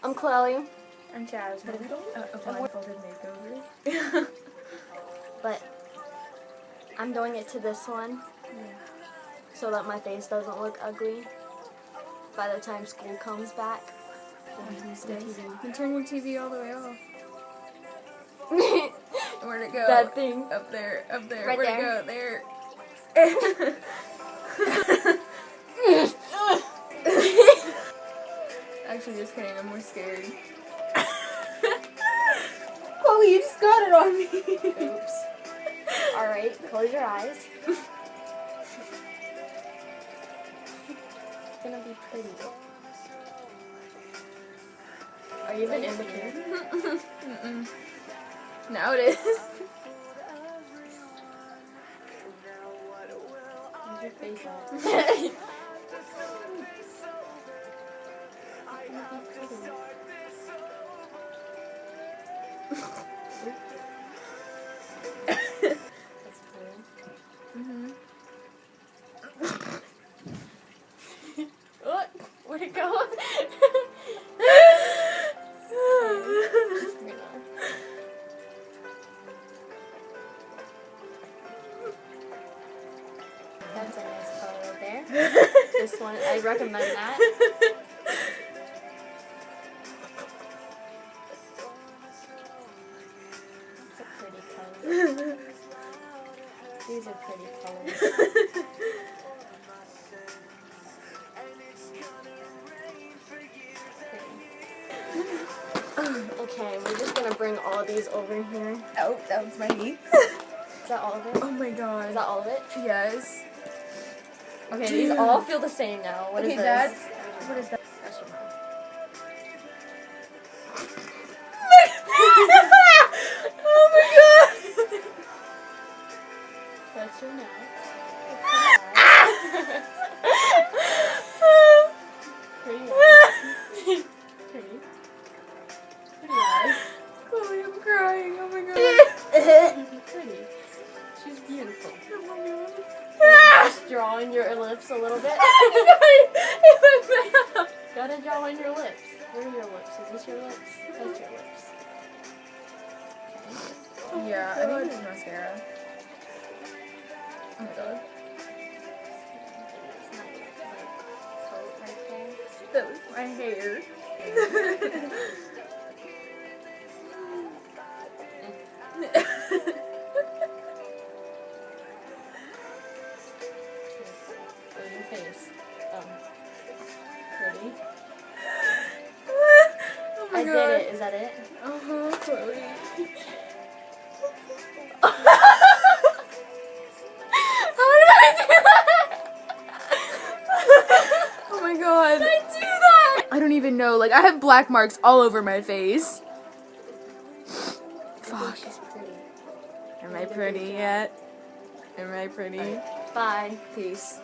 I'm Chloe, I'm Jasmine. A blindfolded makeover. but I'm doing it to this one so that my face doesn't look ugly by the time school comes back. On Tuesday. And turn your TV all the way off. Where'd it go? That thing. Up there. Right Where'd there. it go? There. Actually, just kidding. I'm more scared. Chloe, you just got it on me. Oops. Alright, close your eyes. It's gonna be pretty. Are you even in the camera? Mm-mm. Now it is. Where's your face at? That's cool. What? Where'd it go? That's a nice color right there. This one, I recommend that. It's a pretty color. These are pretty colors. Okay, we're just gonna bring all these over here. Oh, that was my knee. Is that all of it? Oh my god. Is that all of it? Yes. Okay, these all feel the same now. What is Okay, this? that's... What is that? That's your mouth. Oh my god! That's your mouth. Pretty eyes. Pretty. Pretty eyes. Chloe, I'm crying. Oh my god. Pretty. She's beautiful. Oh my god. Just draw in your lips a little bit. Gotta draw in your lips. Where are your lips? Is this your lips? That's your lips. Yeah, I think this is mascara. Oh my god. It's not like coat right there. That was my hair. Or your face. Pretty. Oh my I god. did it. Is that it? Uh-huh, Chloe. How did I do that? Oh my god. I do that! I don't even know. Like, I have black marks all over my face. I Fuck. think she's pretty. Am I pretty yet? Am I pretty? Bye. Peace.